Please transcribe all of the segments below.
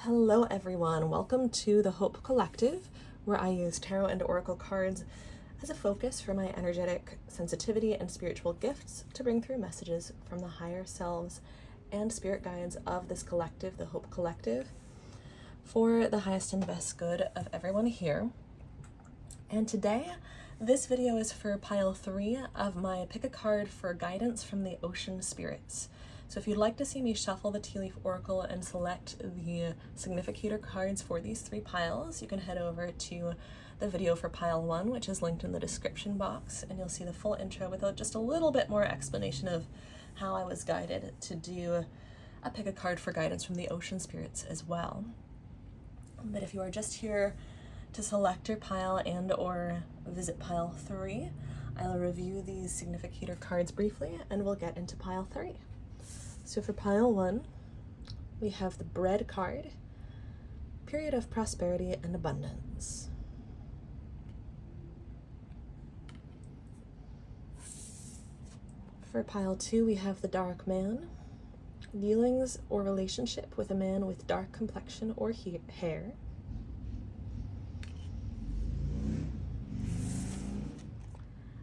Hello everyone, welcome to the Hope Collective, where I use tarot and oracle cards as a focus for my energetic sensitivity and spiritual gifts to bring through messages from the higher selves and spirit guides of this collective, the Hope Collective, for the highest and best good of everyone here. And today, this video is for pile 3 of my Pick a Card for Guidance from the Ocean Spirits. So if you'd like to see me shuffle the tea leaf oracle and select the significator cards for these 3 piles, you can head over to the video for pile 1, which is linked in the description box, and you'll see the full intro with just a little bit more explanation of how I was guided to do a Pick a Card for Guidance from the Ocean Spirits as well. But if you are just here to select your pile and or visit pile 3, I'll review these significator cards briefly and we'll get into pile 3. So for pile 1, we have the Bread card, period of prosperity and abundance. For pile 2, we have the Dark Man, dealings or relationship with a man with dark complexion or hair.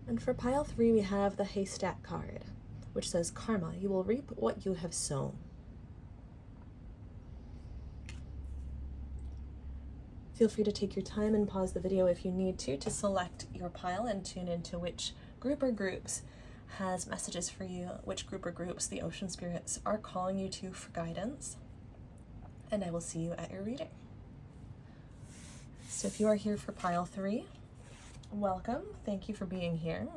And for pile 3, we have the Haystack card, which says, Karma, you will reap what you have sown. Feel free to take your time and pause the video if you need to select your pile and tune into which group or groups has messages for you, which group or groups the ocean spirits are calling you to for guidance. And I will see you at your reading. So if you are here for pile 3, welcome. Thank you for being here.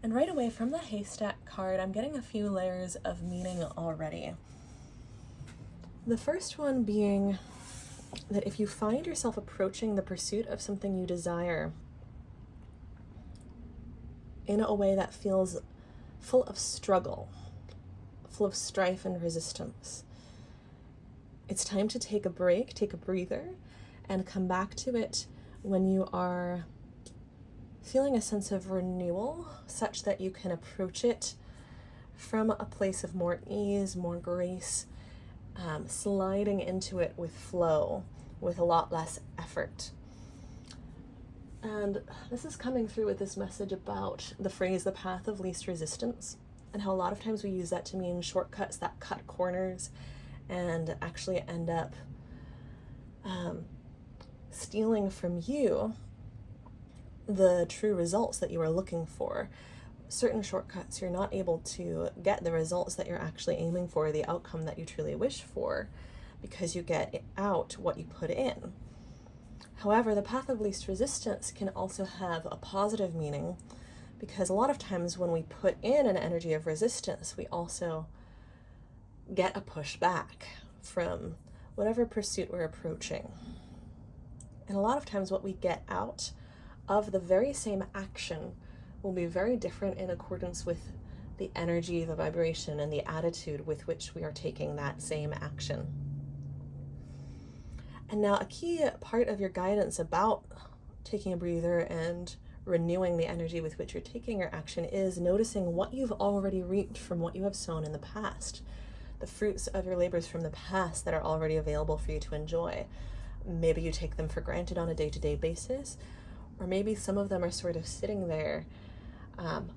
And right away from the Haystack card, I'm getting a few layers of meaning already. The first one being that if you find yourself approaching the pursuit of something you desire in a way that feels full of struggle, full of strife and resistance, it's time to take a break, take a breather, and come back to it when you are feeling a sense of renewal, such that you can approach it from a place of more ease, more grace, sliding into it with flow, with a lot less effort. And this is coming through with this message about the phrase, the path of least resistance, and how a lot of times we use that to mean shortcuts that cut corners and actually end up stealing from you the true results that you are looking for. Certain shortcuts, you're not able to get the results that you're actually aiming for, the outcome that you truly wish for, because you get out what you put in. However, the path of least resistance can also have a positive meaning, because a lot of times when we put in an energy of resistance, we also get a push back from whatever pursuit we're approaching. And a lot of times what we get out of the very same action will be very different in accordance with the energy, the vibration, and the attitude with which we are taking that same action. And now a key part of your guidance about taking a breather and renewing the energy with which you're taking your action is noticing what you've already reaped from what you have sown in the past, the fruits of your labors from the past that are already available for you to enjoy. Maybe you take them for granted on a day-to-day basis, or maybe some of them are sort of sitting there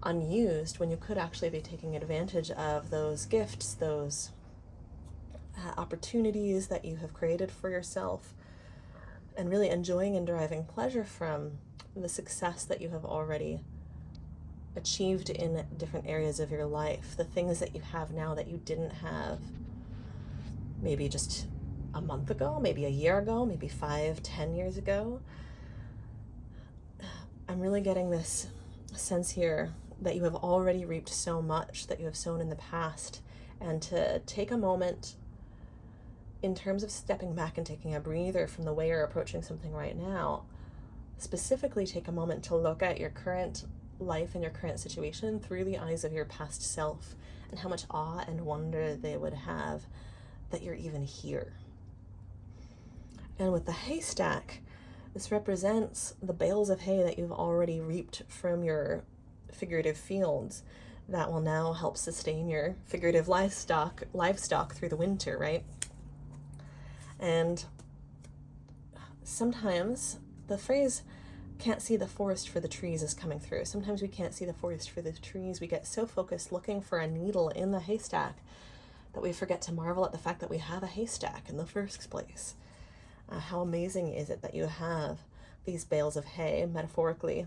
unused when you could actually be taking advantage of those gifts, those opportunities that you have created for yourself, and really enjoying and deriving pleasure from the success that you have already achieved in different areas of your life, the things that you have now that you didn't have maybe just a month ago, maybe a year ago, maybe 5-10 years ago. I'm really getting this sense here that you have already reaped so much that you have sown in the past, and to take a moment in terms of stepping back and taking a breather from the way you're approaching something right now, specifically take a moment to look at your current life and your current situation through the eyes of your past self, and how much awe and wonder they would have that you're even here. And with the haystack, this represents the bales of hay that you've already reaped from your figurative fields that will now help sustain your figurative livestock through the winter, right? And sometimes the phrase can't see the forest for the trees is coming through. Sometimes we can't see the forest for the trees. We get so focused looking for a needle in the haystack that we forget to marvel at the fact that we have a haystack in the first place. How amazing is it that you have these bales of hay, metaphorically,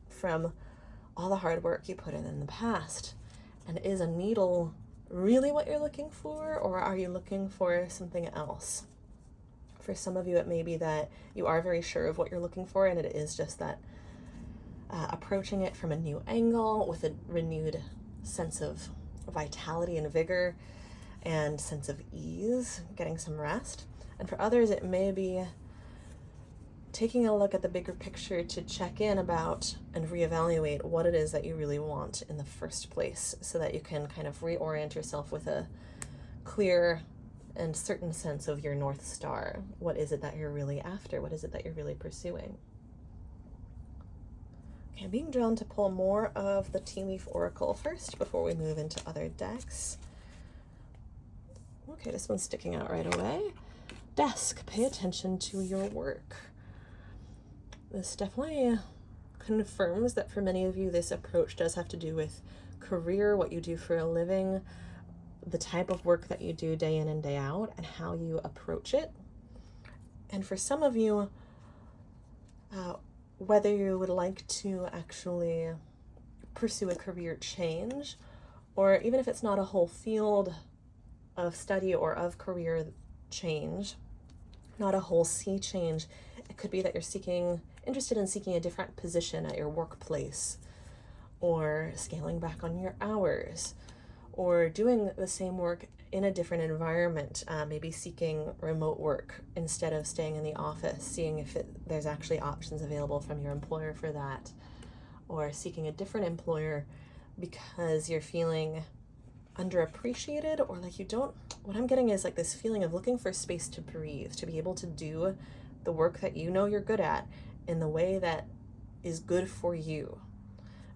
from all the hard work you put in the past? And is a needle really what you're looking for, or are you looking for something else? For some of you, it may be that you are very sure of what you're looking for, and it is just that approaching it from a new angle with a renewed sense of vitality and vigor and sense of ease, getting some rest. And for others, it may be taking a look at the bigger picture to check in about and reevaluate what it is that you really want in the first place, so that you can kind of reorient yourself with a clear and certain sense of your North Star. What is it that you're really after? What is it that you're really pursuing? Okay, I'm being drawn to pull more of the Tea Leaf Oracle first before we move into other decks. Okay, this one's sticking out right away. Desk, pay attention to your work. This definitely confirms that for many of you, this approach does have to do with career, what you do for a living, the type of work that you do day in and day out, and how you approach it. And for some of you, whether you would like to actually pursue a career change, or even if it's not a whole field of study or of career change, not a whole sea change, it could be that you're interested in seeking a different position at your workplace, or scaling back on your hours, or doing the same work in a different environment, maybe seeking remote work instead of staying in the office, seeing if there's actually options available from your employer for that, or seeking a different employer because you're feeling underappreciated, or like you don't, what I'm getting is like this feeling of looking for space to breathe, to be able to do the work that you know you're good at in the way that is good for you,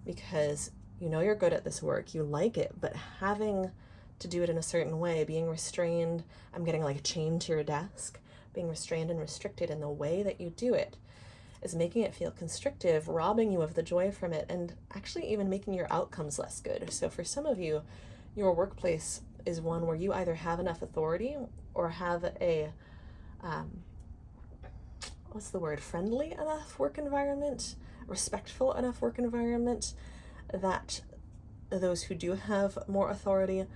because you know you're good at this work, you like it, but having to do it in a certain way, being restrained, I'm getting like chained to your desk, being restrained and restricted in the way that you do it is making it feel constrictive, robbing you of the joy from it, and actually even making your outcomes less good. So for some of you, your workplace is one where you either have enough authority or have a friendly enough work environment, respectful enough work environment, that those who do have more authority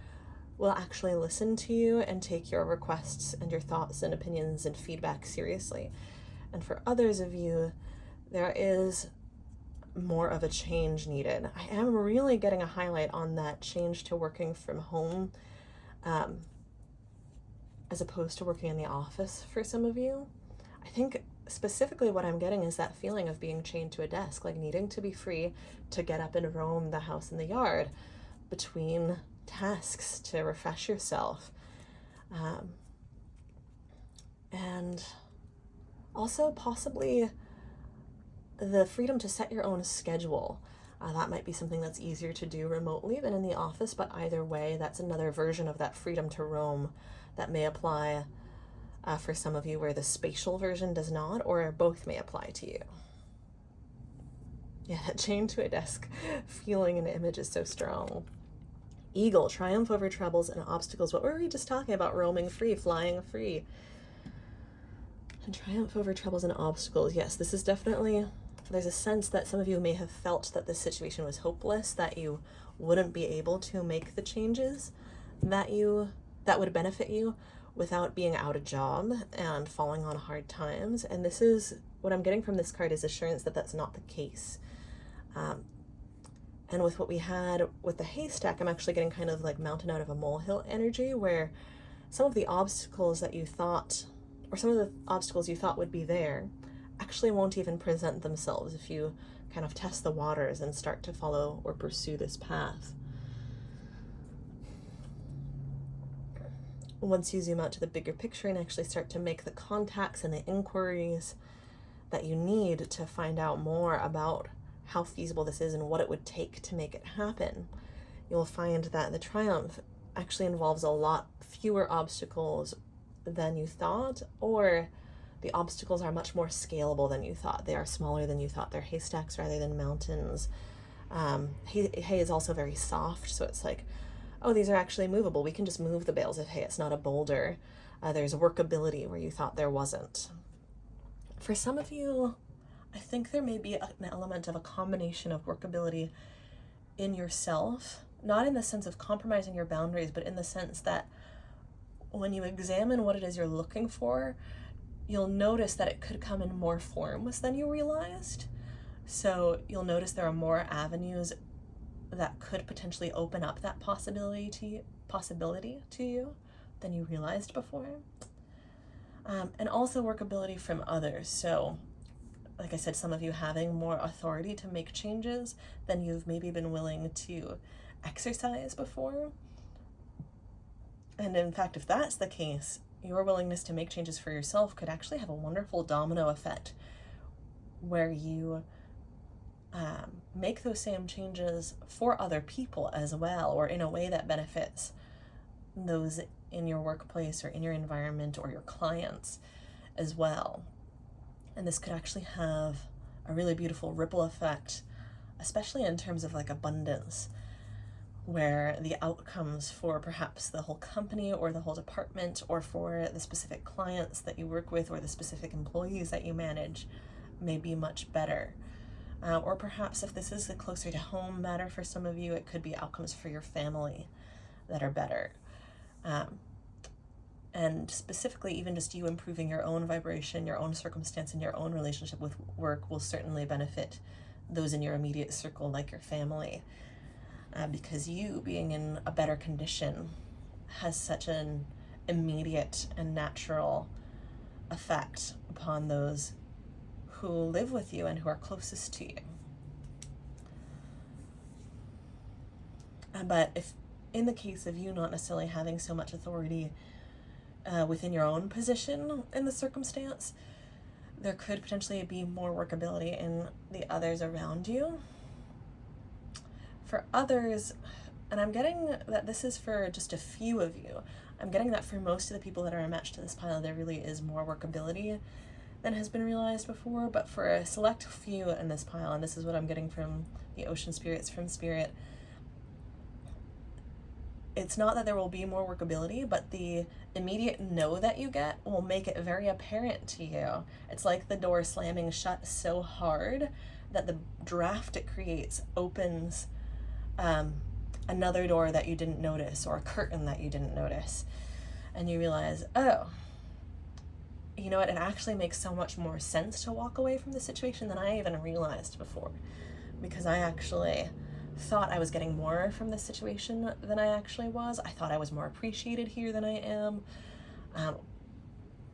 will actually listen to you and take your requests and your thoughts and opinions and feedback seriously. And for others of you, there is more of a change needed. I am really getting a highlight on that change to working from home, as opposed to working in the office for some of you. I think specifically what I'm getting is that feeling of being chained to a desk, like needing to be free to get up and roam the house and the yard between tasks to refresh yourself. And also possibly the freedom to set your own schedule. That might be something that's easier to do remotely than in the office, but either way, that's another version of that freedom to roam that may apply for some of you where the spatial version does not, or both may apply to you. Yeah, that chained to a desk feeling and image is so strong. Eagle, triumph over troubles and obstacles. What were we just talking about? Roaming free, flying free. And triumph over troubles and obstacles. Yes, this is definitely, there's a sense that some of you may have felt that this situation was hopeless, that you wouldn't be able to make the changes that would benefit you without being out of job and falling on hard times. And this is, what I'm getting from this card is assurance that that's not the case. And with what we had with the haystack, I'm actually getting kind of like mountain out of a molehill energy, where some of the obstacles that you thought, or some of the obstacles you thought would be there, actually won't even present themselves if you kind of test the waters and start to follow or pursue this path. Once you zoom out to the bigger picture and actually start to make the contacts and the inquiries that you need to find out more about how feasible this is and what it would take to make it happen, you'll find that the triumph actually involves a lot fewer obstacles than you thought, or the obstacles are much more scalable than you thought. They are smaller than you thought. They're haystacks rather than mountains. Hay is also very soft, so it's like, oh, these are actually movable. We can just move the bales of hay. It's not a boulder. There's workability where you thought there wasn't. For some of you, I think there may be an element of a combination of workability in yourself, not in the sense of compromising your boundaries, but in the sense that when you examine what it is you're looking for, you'll notice that it could come in more forms than you realized. So you'll notice there are more avenues that could potentially open up that possibility to you than you realized before. And also workability from others. So, like I said, some of you having more authority to make changes than you've maybe been willing to exercise before. And in fact, if that's the case, your willingness to make changes for yourself could actually have a wonderful domino effect where you make those same changes for other people as well, or in a way that benefits those in your workplace or in your environment or your clients as well. And this could actually have a really beautiful ripple effect, especially in terms of like abundance, where the outcomes for perhaps the whole company or the whole department or for the specific clients that you work with or the specific employees that you manage may be much better. Or perhaps if this is a closer to home matter for some of you, it could be outcomes for your family that are better. And specifically, even just you improving your own vibration, your own circumstance, and your own relationship with work will certainly benefit those in your immediate circle, like your family. Because you being in a better condition has such an immediate and natural effect upon those who live with you and who are closest to you. But if in the case of you not necessarily having so much authority within your own position in the circumstance, there could potentially be more workability in the others around you. For others, and I'm getting that this is for just a few of you, I'm getting that for most of the people that are matched to this pile, there really is more workability than has been realized before. But for a select few in this pile, and this is what I'm getting from the ocean spirits, from Spirit, it's not that there will be more workability, but the immediate no that you get will make it very apparent to you. It's like the door slamming shut so hard that the draft it creates opens another door that you didn't notice, or a curtain that you didn't notice. And you realize, oh, you know what, it actually makes so much more sense to walk away from the situation than I even realized before. Because I actually thought I was getting more from this situation than I actually was. I thought I was more appreciated here than I am.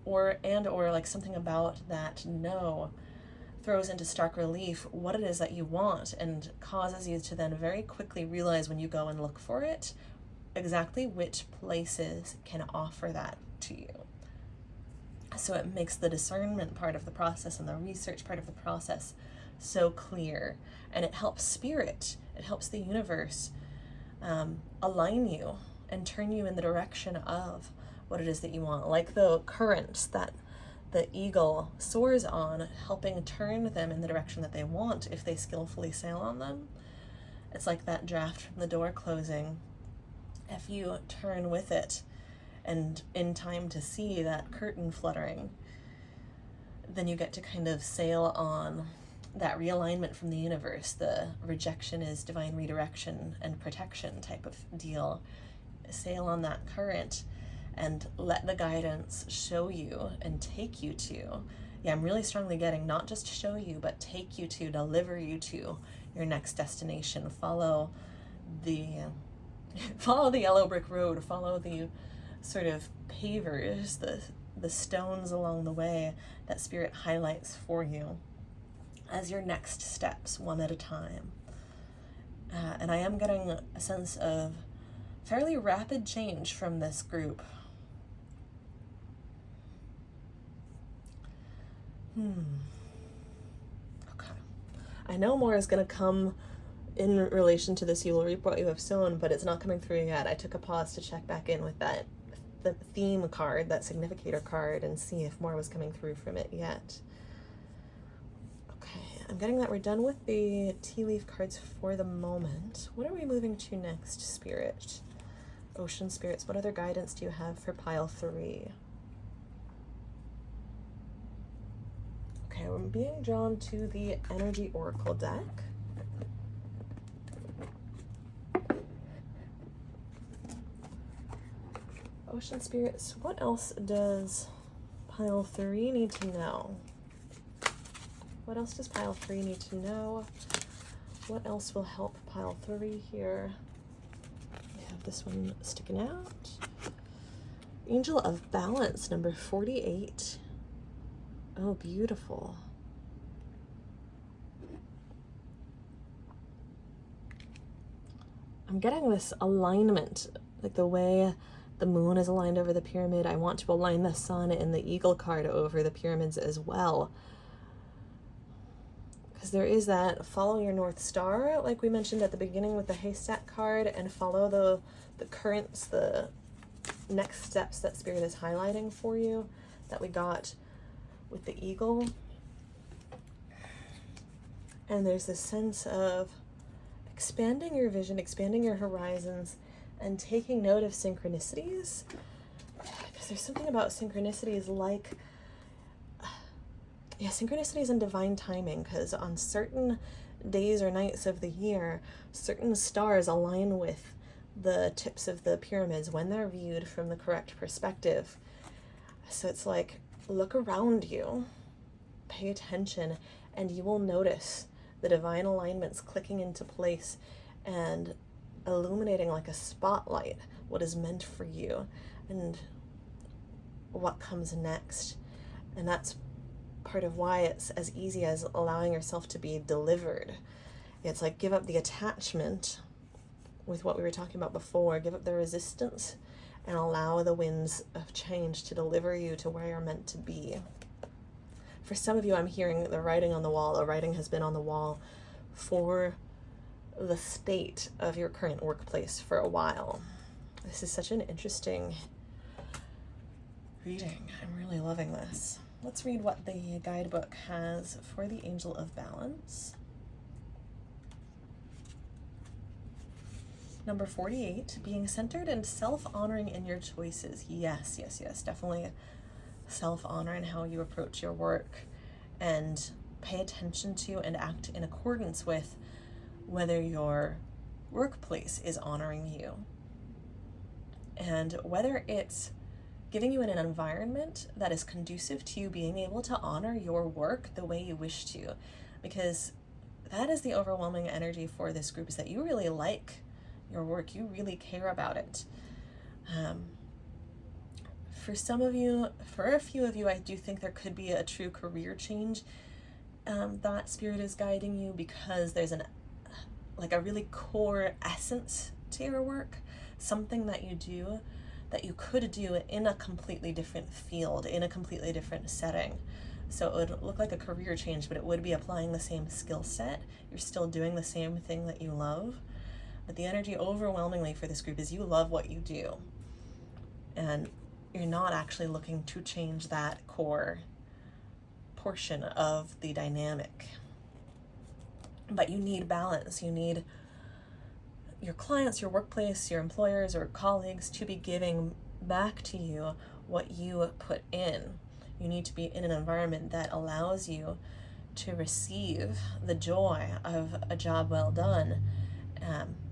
Or like something about that no throws into stark relief what it is that you want and causes you to then very quickly realize when you go and look for it, exactly which places can offer that to you. So it makes the discernment part of the process and the research part of the process so clear, and it helps Spirit, it helps the universe align you and turn you in the direction of what it is that you want, like the currents that the eagle soars on, helping turn them in the direction that they want if they skillfully sail on them. It's like that draft from the door closing. If you turn with it and in time to see that curtain fluttering, then you get to kind of sail on that realignment from the universe. The rejection is divine redirection and protection type of deal. Sail on that current and let the guidance show you and take you to, I'm really strongly getting not just show you, but take you to, deliver you to your next destination. Follow the yellow brick road, follow the sort of pavers, the stones along the way that Spirit highlights for you as your next steps, one at a time. And I am getting a sense of fairly rapid change from this group. Okay. I know more is going to come in relation to this. You will reap what you have sown, but it's not coming through yet. I took a pause to check back in with that the theme card, that significator card, and see if more was coming through from it yet. Okay, I'm getting that we're done with the tea leaf cards for the moment. What are we moving to next, Spirit? Ocean spirits, what other guidance do you have for pile 3? Okay, I'm being drawn to the Energy Oracle deck. Ocean spirits, what else does pile 3 need to know? What else does pile 3 need to know? What else will help pile 3 here? We have this one sticking out. Angel of Balance, number 48. Oh, beautiful. I'm getting this alignment, like the way the moon is aligned over the pyramid. I want to align the sun and the eagle card over the pyramids as well. Because there is that follow your North Star, like we mentioned at the beginning with the Haystack card, and follow the currents, the next steps that Spirit is highlighting for you that we got with the eagle. And there's this sense of expanding your vision, expanding your horizons, and taking note of synchronicities. Because there's something about synchronicities like, synchronicities and divine timing, because on certain days or nights of the year, certain stars align with the tips of the pyramids when they're viewed from the correct perspective. So it's like, look around you, pay attention, and you will notice the divine alignments clicking into place and illuminating like a spotlight what is meant for you and what comes next. And that's part of why it's as easy as allowing yourself to be delivered. It's like, give up the attachment with what we were talking about before, give up the resistance, and allow the winds of change to deliver you to where you're meant to be. For some of you, I'm hearing the writing on the wall. The writing has been on the wall for the state of your current workplace for a while. This is such an interesting reading. I'm really loving this. Let's read what the guidebook has for the Angel of Balance. Number 48, being centered and self-honoring in your choices. Yes, yes, yes, definitely self-honor in how you approach your work, and pay attention to and act in accordance with whether your workplace is honoring you and whether it's giving you an environment that is conducive to you being able to honor your work the way you wish to, because that is the overwhelming energy for this group, is that you really like your work, you really care about it. For some of you, for a few of you, I do think there could be a true career change that Spirit is guiding you, because there's a really core essence to your work, something that you do that you could do in a completely different field, in a completely different setting. So it would look like a career change, but it would be applying the same skill set. You're still doing the same thing that you love. But the energy overwhelmingly for this group is you love what you do. And you're not actually looking to change that core portion of the dynamic. But you need balance. You need your clients, your workplace, your employers or colleagues to be giving back to you what you put in. You need to be in an environment that allows you to receive the joy of a job well done,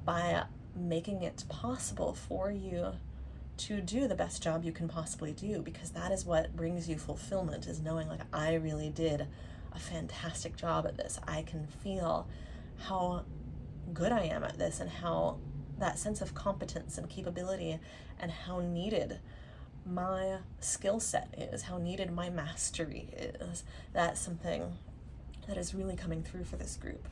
by making it possible for you to do the best job you can possibly do, because that is what brings you fulfillment, is knowing like, I really did a fantastic job at this. I can feel how good I am at this, and how that sense of competence and capability, and how needed my skill set is, how needed my mastery is. That's something that is really coming through for this group.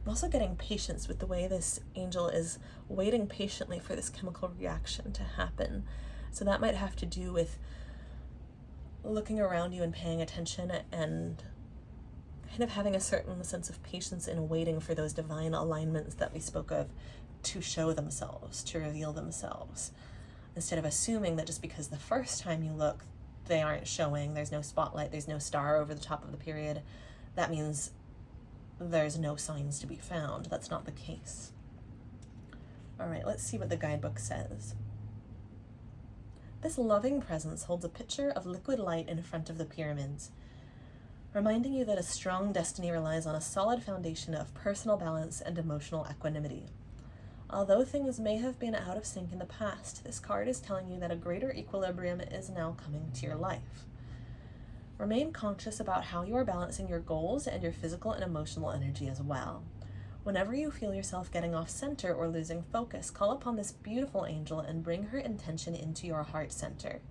I'm also getting patience with the way this angel is waiting patiently for this chemical reaction to happen. So that might have to do with looking around you and paying attention, and kind of having a certain sense of patience in waiting for those divine alignments that we spoke of to show themselves, to reveal themselves. instead of assuming that just because the first time you look, they aren't showing, there's no spotlight, there's no star over the top of the period, that means there's no signs to be found. That's not the case. All right, let's see what the guidebook says. This loving presence holds a pitcher of liquid light in front of the pyramids, reminding you that a strong destiny relies on a solid foundation of personal balance and emotional equanimity. Although things may have been out of sync in the past, this card is telling you that a greater equilibrium is now coming to your life. Remain conscious about how you are balancing your goals and your physical and emotional energy as well. Whenever you feel yourself getting off center or losing focus, call upon this beautiful angel and bring her intention into your heart center.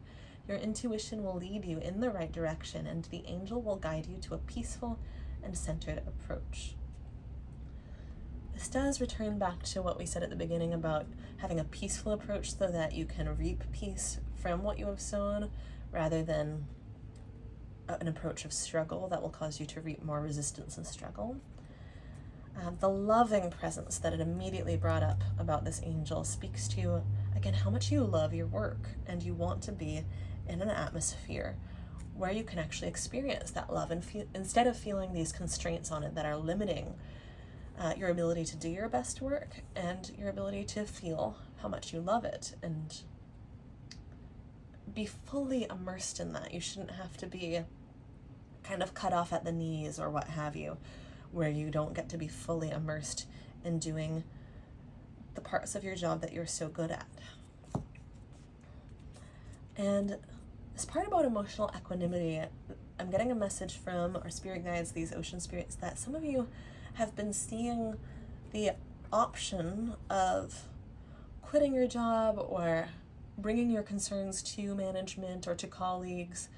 Your intuition will lead you in the right direction, and the angel will guide you to a peaceful and centered approach. This does return back to what we said at the beginning about having a peaceful approach so that you can reap peace from what you have sown, rather than an approach of struggle that will cause you to reap more resistance and struggle. The loving presence that it immediately brought up about this angel speaks to, again, how much you love your work and you want to be in an atmosphere where you can actually experience that love and instead of feeling these constraints on it that are limiting your ability to do your best work and your ability to feel how much you love it and be fully immersed in that. You shouldn't have to be kind of cut off at the knees or what have you, where you don't get to be fully immersed in doing the parts of your job that you're so good at. And this part about emotional equanimity, I'm getting a message from our spirit guides, these ocean spirits, that some of you have been seeing the option of quitting your job or bringing your concerns to management or to colleagues,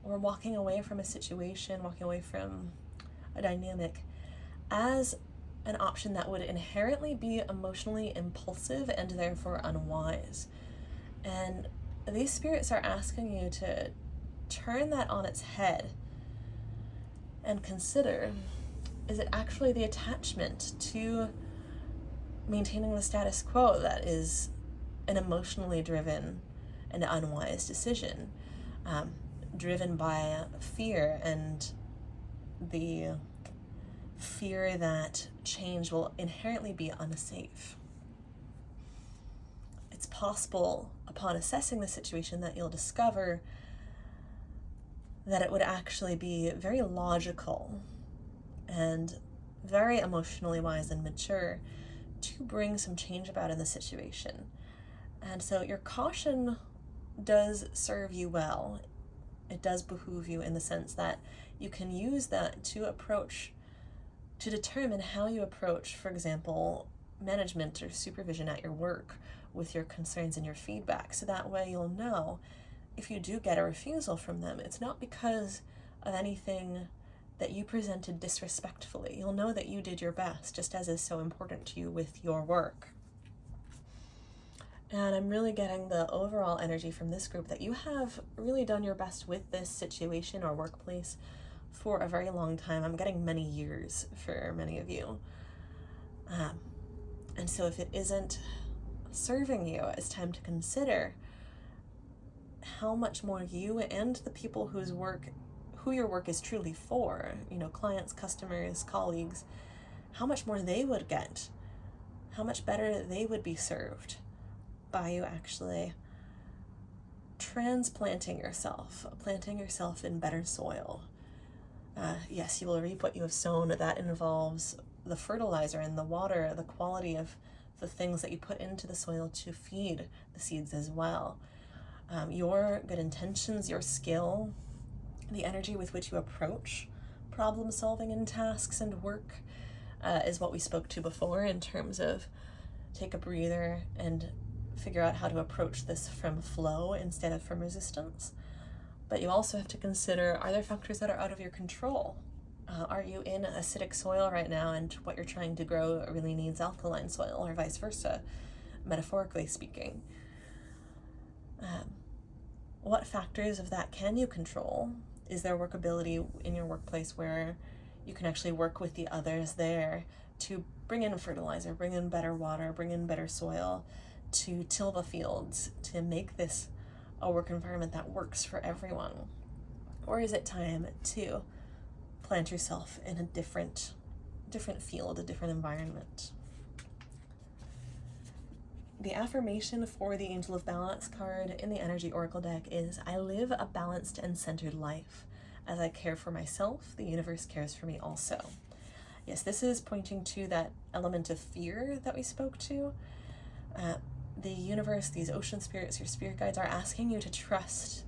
or walking away from a situation, walking away from a dynamic as an option that would inherently be emotionally impulsive and therefore unwise. And these spirits are asking you to turn that on its head and consider, is it actually the attachment to maintaining the status quo that is an emotionally driven and unwise decision, driven by fear and the fear that change will inherently be unsafe? It's possible upon assessing the situation that you'll discover that it would actually be very logical and very emotionally wise and mature to bring some change about in the situation. And so your caution does serve you well. It does behoove you in the sense that you can use that to determine how you approach, for example, management or supervision at your work with your concerns and your feedback. So that way you'll know if you do get a refusal from them, it's not because of anything that you presented disrespectfully. You'll know that you did your best, just as is so important to you with your work. And I'm really getting the overall energy from this group that you have really done your best with this situation or workplace for a very long time. I'm getting many years for many of you. And so if it isn't serving you, it's time to consider how much more you and the people who your work is truly for, clients, customers, colleagues, how much more they would get, how much better they would be served by you actually transplanting yourself, planting yourself in better soil. Yes, you will reap what you have sown. That involves the fertilizer and the water, the quality of the things that you put into the soil to feed the seeds as well. Your good intentions, your skill, the energy with which you approach problem solving and tasks and work is what we spoke to before in terms of take a breather and figure out how to approach this from flow instead of from resistance. But you also have to consider, are there factors that are out of your control? Are you in acidic soil right now and what you're trying to grow really needs alkaline soil, or vice versa, metaphorically speaking? What factors of that can you control? Is there workability in your workplace where you can actually work with the others there to bring in fertilizer, bring in better water, bring in better soil, to till the fields, to make this a work environment that works for everyone? Or is it time to plant yourself in a different field, a different environment? The affirmation for the Angel of Balance card in the Energy Oracle deck is, I live a balanced and centered life. As I care for myself, the universe cares for me also. Yes, this is pointing to that element of fear that we spoke to. The universe, these ocean spirits, your spirit guides are asking you to trust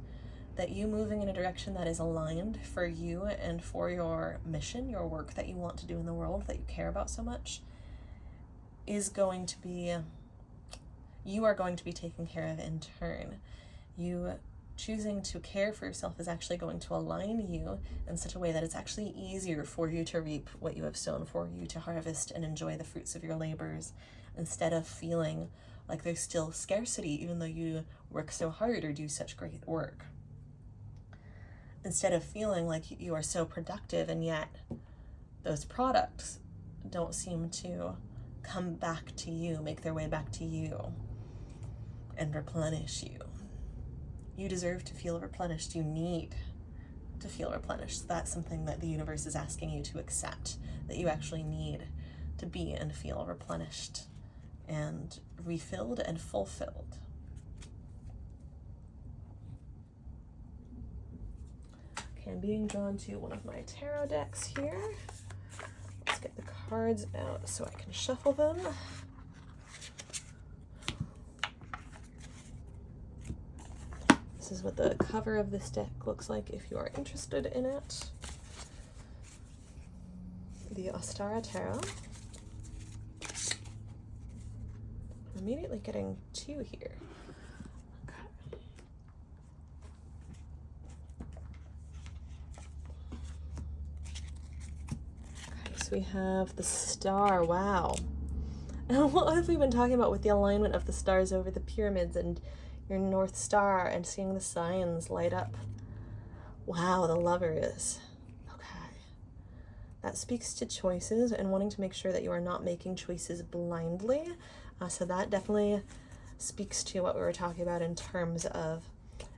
that you moving in a direction that is aligned for you and for your mission, your work that you want to do in the world, that you care about so much, is going to be, you are going to be taken care of in turn. You choosing to care for yourself is actually going to align you in such a way that it's actually easier for you to reap what you have sown, for you to harvest and enjoy the fruits of your labors, instead of feeling like there's still scarcity even though you work so hard or do such great work. Instead of feeling like you are so productive and yet those products don't seem to come back to you, make their way back to you and replenish you. You deserve to feel replenished. You need to feel replenished. That's something that the universe is asking you to accept, that you actually need to be and feel replenished and refilled and fulfilled. Okay, I'm being drawn to one of my tarot decks here. Let's get the cards out so I can shuffle them. This is what the cover of this deck looks like if you are interested in it. The Ostara Tarot. I'm immediately getting two here. Okay, so we have the star. Wow. And what have we been talking about with the alignment of the stars over the pyramids and your North Star and seeing the signs light up? Wow, the Lovers. Okay. That speaks to choices and wanting to make sure that you are not making choices blindly. So that definitely speaks to what we were talking about in terms of,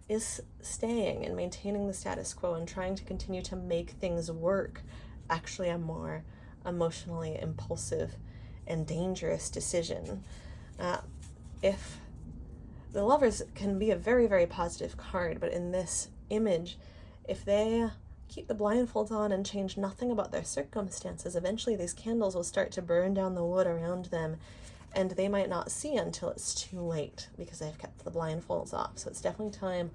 is staying and maintaining the status quo and trying to continue to make things work actually a more emotionally impulsive and dangerous decision? If the Lovers can be a very, very positive card, but in this image, if they keep the blindfolds on and change nothing about their circumstances, eventually these candles will start to burn down the wood around them, and they might not see until it's too late because they've kept the blindfolds off. So it's definitely time,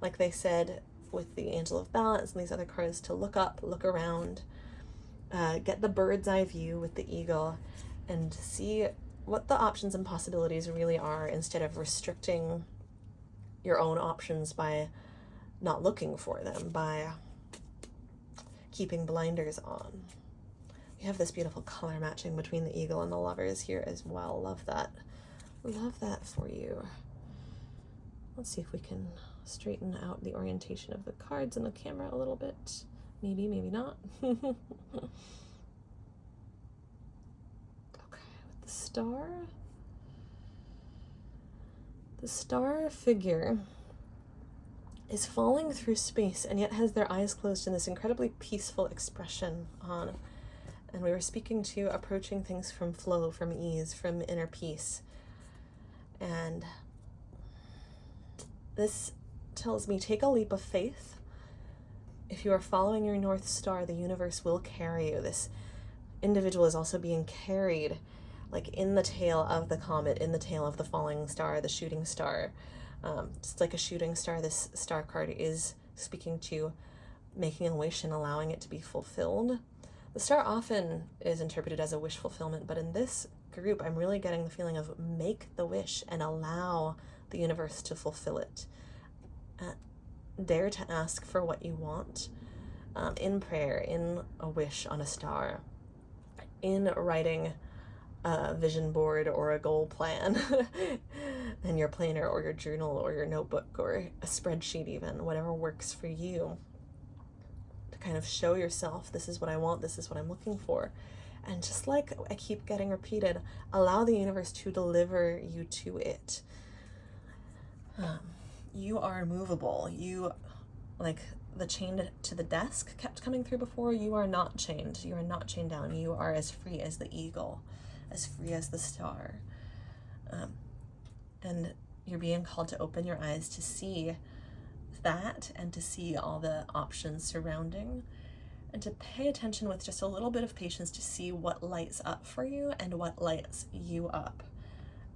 like they said with the Angel of Balance and these other cards, to look up, look around, get the bird's eye view with the eagle, and see what the options and possibilities really are, instead of restricting your own options by not looking for them, by keeping blinders on. We have this beautiful color matching between the eagle and the Lovers here as well. Love that. Love that for you. Let's see if we can straighten out the orientation of the cards in the camera a little bit. Maybe, maybe not. Star. The star figure is falling through space and yet has their eyes closed in this incredibly peaceful expression on. And we were speaking to approaching things from flow, from ease, from inner peace. And this tells me, take a leap of faith. If you are following your North Star, the universe will carry you. This individual is also being carried like in the tail of the comet, in the tail of the falling star, the shooting star. Just like a shooting star, this star card is speaking to making a wish and allowing it to be fulfilled. The star often is interpreted as a wish fulfillment, but in this group, I'm really getting the feeling of make the wish and allow the universe to fulfill it. Dare to ask for what you want in prayer, in a wish on a star, in writing a vision board or a goal plan in your planner or your journal or your notebook or a spreadsheet, even whatever works for you, to kind of show yourself, this is what I want, this is what I'm looking for, And just like I keep getting repeated, allow the universe to deliver you to it. You are movable. You, like the chain to the desk kept coming through before, you are not chained. You are not chained down. You are as free as the eagle, as free as the star. And you're being called to open your eyes to see that and to see all the options surrounding, and to pay attention with just a little bit of patience to see what lights up for you and what lights you up.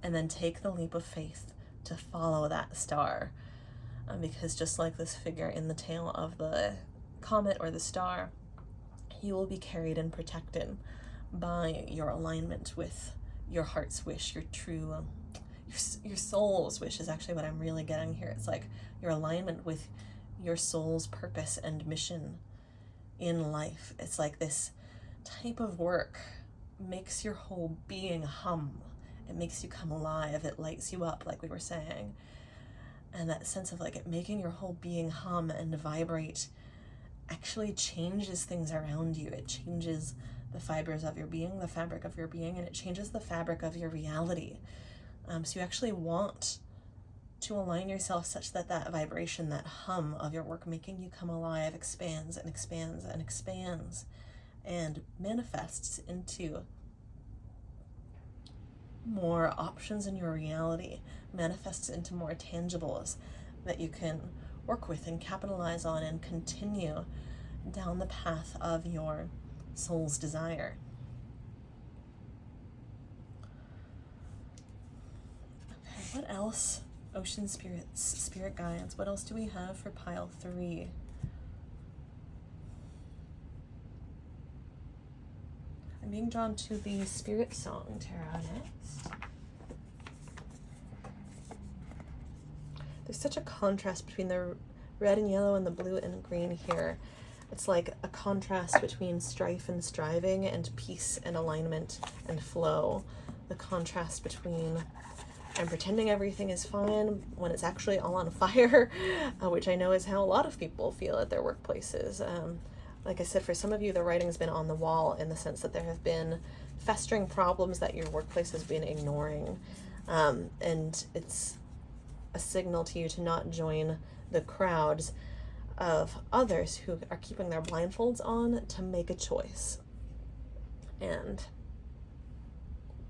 And then take the leap of faith to follow that star. Because just like this figure in the tail of the comet or the star, you will be carried and protected by your alignment with your heart's wish, your true, your soul's wish is actually what I'm really getting here. It's like your alignment with your soul's purpose and mission in life. It's like this type of work makes your whole being hum. It makes you come alive. It lights you up, like we were saying. And that sense of like it making your whole being hum and vibrate actually changes things around you. It changes the fibers of your being, the fabric of your being, and it changes the fabric of your reality. So you actually want to align yourself such that that vibration, that hum of your work making you come alive, expands and expands and expands and manifests into more options in your reality, manifests into more tangibles that you can work with and capitalize on and continue down the path of your soul's desire. Okay, what else? Ocean spirits, spirit guides, what else do we have for pile 3? I'm being drawn to the Spirit Song Tarot next. There's such a contrast between the red and yellow and the blue and green here. It's like a contrast between strife and striving and peace and alignment and flow. The contrast between I'm pretending everything is fine when it's actually all on fire, which I know is how a lot of people feel at their workplaces. Like I said, for some of you, the writing's been on the wall in the sense that there have been festering problems that your workplace has been ignoring. And it's a signal to you to not join the crowds of others who are keeping their blindfolds on, to make a choice and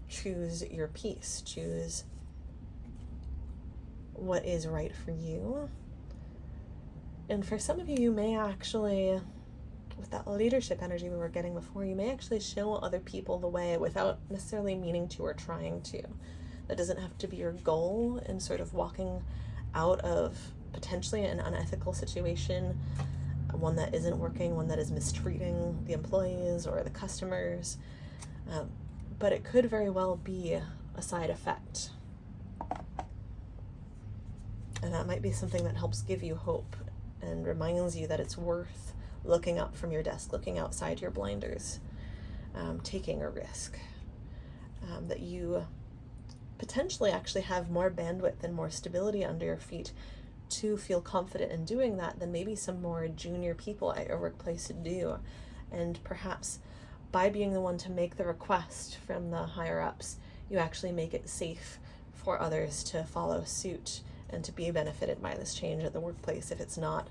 choose your peace, choose what is right for you. And for some of you, you may actually, with that leadership energy we were getting before, you may actually show other people the way without necessarily meaning to or trying to. That doesn't have to be your goal in sort of walking out of potentially an unethical situation, one that isn't working, one that is mistreating the employees or the customers. But it could very well be a side effect. And that might be something that helps give you hope and reminds you that it's worth looking up from your desk, looking outside your blinders, taking a risk, that you potentially actually have more bandwidth and more stability under your feet to feel confident in doing that than maybe some more junior people at your workplace do. And perhaps by being the one to make the request from the higher ups, you actually make it safe for others to follow suit and to be benefited by this change at the workplace. If it's not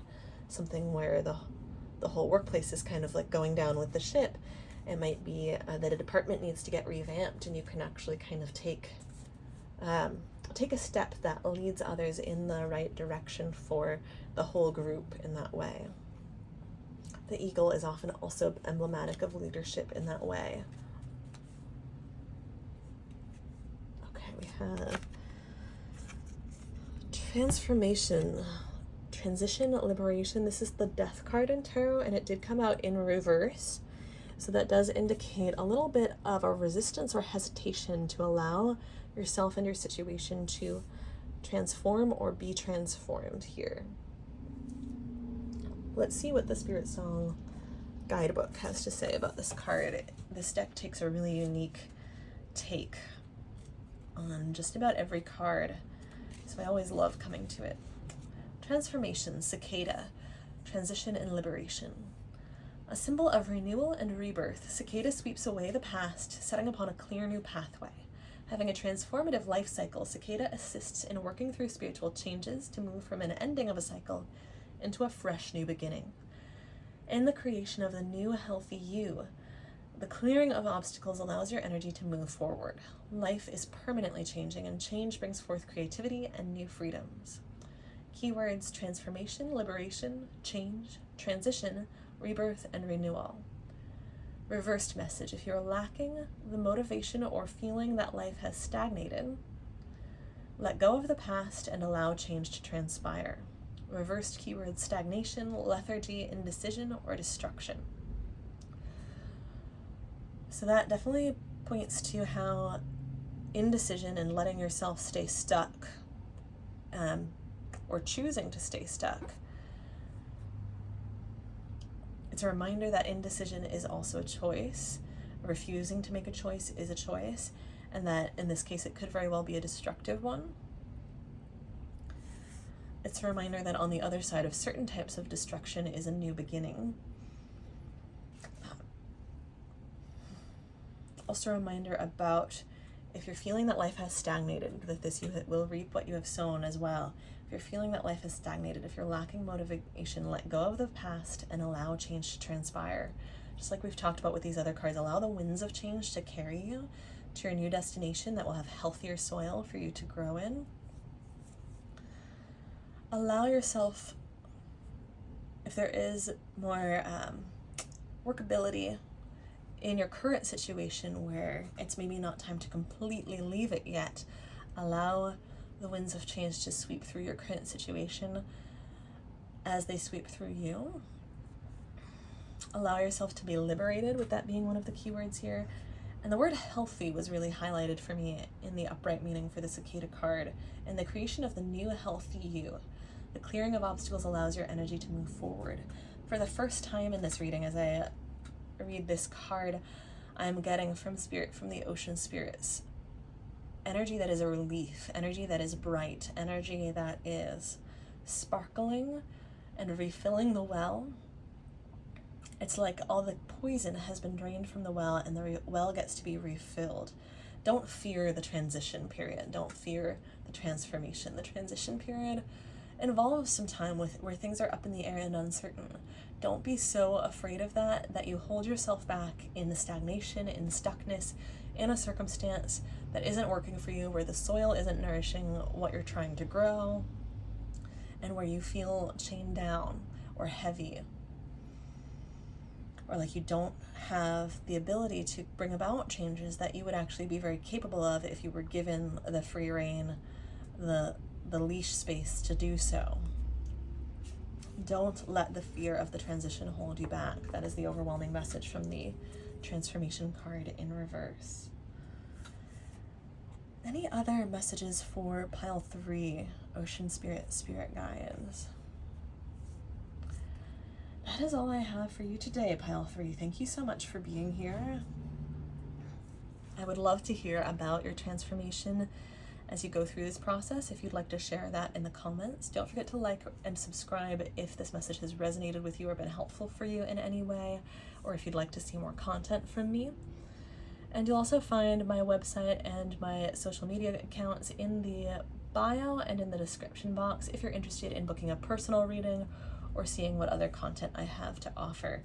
something where the whole workplace is kind of like going down with the ship, it might be that a department needs to get revamped, and you can actually kind of take a step that leads others in the right direction for the whole group in that way. The eagle is often also emblematic of leadership in that way. Okay, we have transformation, transition, liberation. This is the Death card in tarot, and it did come out in reverse. So that does indicate a little bit of a resistance or hesitation to allow yourself and your situation to transform or be transformed here. Let's see what the Spirit Song guidebook has to say about this card. This deck takes a really unique take on just about every card, so I always love coming to it. Transformation, cicada, transition and liberation. A symbol of renewal and rebirth, cicada sweeps away the past, setting upon a clear new pathway. Having a transformative life cycle, cicada assists in working through spiritual changes to move from an ending of a cycle into a fresh new beginning. In the creation of the new healthy you, the clearing of obstacles allows your energy to move forward. Life is permanently changing, and change brings forth creativity and new freedoms. Keywords: transformation, liberation, change, transition, rebirth, and renewal. Reversed message: if you're lacking the motivation or feeling that life has stagnated, let go of the past and allow change to transpire. Reversed keywords: stagnation, lethargy, indecision, or destruction. So that definitely points to how indecision and letting yourself stay stuck, or choosing to stay stuck, it's a reminder that indecision is also a choice. Refusing to make a choice is a choice, and that in this case it could very well be a destructive one. It's a reminder that on the other side of certain types of destruction is a new beginning. Also a reminder about if you're feeling that life has stagnated, that this you will reap what you have sown as well. If you're feeling that life has stagnated, if you're lacking motivation, let go of the past and allow change to transpire. Just like we've talked about with these other cards, allow the winds of change to carry you to your new destination that will have healthier soil for you to grow in. Allow yourself, if there is more workability in your current situation where it's maybe not time to completely leave it yet, allow the winds of change to sweep through your current situation as they sweep through you. Allow yourself to be liberated, with that being one of the keywords here. And the word healthy was really highlighted for me in the upright meaning for the cicada card, and the creation of the new healthy you. The clearing of obstacles allows your energy to move forward. For the first time in this reading, as I read this card, I'm getting from spirit, from the ocean spirits, energy that is a relief, energy that is bright, energy that is sparkling and refilling the well. It's like all the poison has been drained from the well and the well gets to be refilled. Don't fear the transition period. Don't fear the transformation. The transition period involves some time where things are up in the air and uncertain. Don't be so afraid of that you hold yourself back in the stagnation, in stuckness, in a circumstance that isn't working for you, where the soil isn't nourishing what you're trying to grow, and where you feel chained down or heavy, or like you don't have the ability to bring about changes that you would actually be very capable of if you were given the free rein, the leash space to do so. Don't let the fear of the transition hold you back. That is the overwhelming message from the transformation card in reverse. Any other messages for pile 3, ocean spirit guides? That is all I have for you today, pile 3. Thank you so much for being here. I would love to hear about your transformation as you go through this process. If you'd like to share that in the comments, don't forget to like and subscribe if this message has resonated with you or been helpful for you in any way, or if you'd like to see more content from me. And you'll also find my website and my social media accounts in the bio and in the description box if you're interested in booking a personal reading or seeing what other content I have to offer.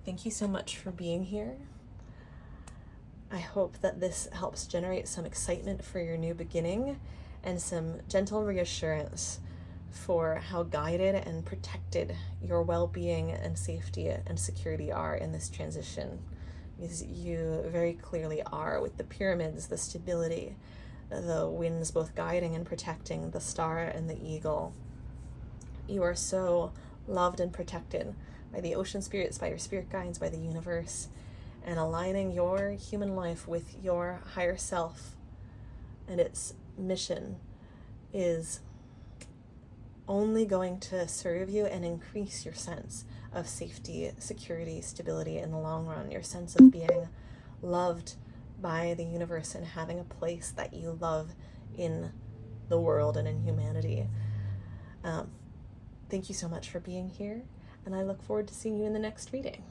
Thank you so much for being here. I hope that this helps generate some excitement for your new beginning and some gentle reassurance for how guided and protected your well-being and safety and security are in this transition. Because you very clearly are, with the pyramids, the stability, the winds both guiding and protecting, the star and the eagle. You are so loved and protected by the ocean spirits, by your spirit guides, by the universe, and aligning your human life with your higher self and its mission is only going to serve you and increase your sense of safety, security, stability in the long run, your sense of being loved by the universe and having a place that you love in the world and in humanity. Thank you so much for being here, and I look forward to seeing you in the next reading.